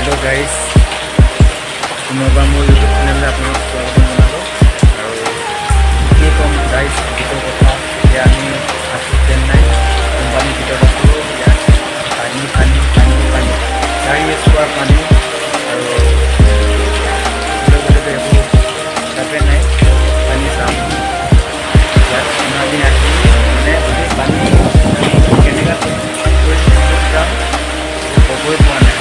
Hello guys पुनर्बार मोर YouTube channel आपको स्वागत जनालो और कम गाइस भीतर कथा या आसो चेन्नई कोम्पानी भीतर आसो या पानी पानी पानी पानी गाड़ी चुआ पानी और तापे ना पानी साम या सुनामी आसी मैंने पानी केनेगा खबर पा ना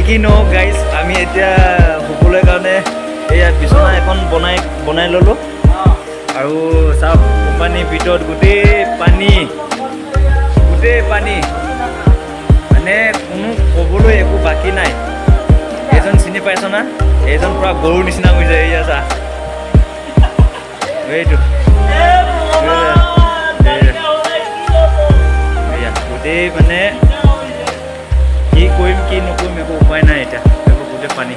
কি নো গাইজ আমি এতিয়া শুবলৈ কাৰণে এয়া বিছনা এখন বনাই ললো আৰু সব কোম্পানীৰ ভিতৰত গোটেই পানী মানে কোনো ক'বলৈ একো বাকী নাই। এইজন চিনি পাইছ না? এইজন পুৰা গৰুৰ নিচিনা হৈ যায়। এয়া চা এইটো গোটেই মানে কি কৰিম কি নকৰিম একো উপায় নাই। এতিয়া গোটেই পানী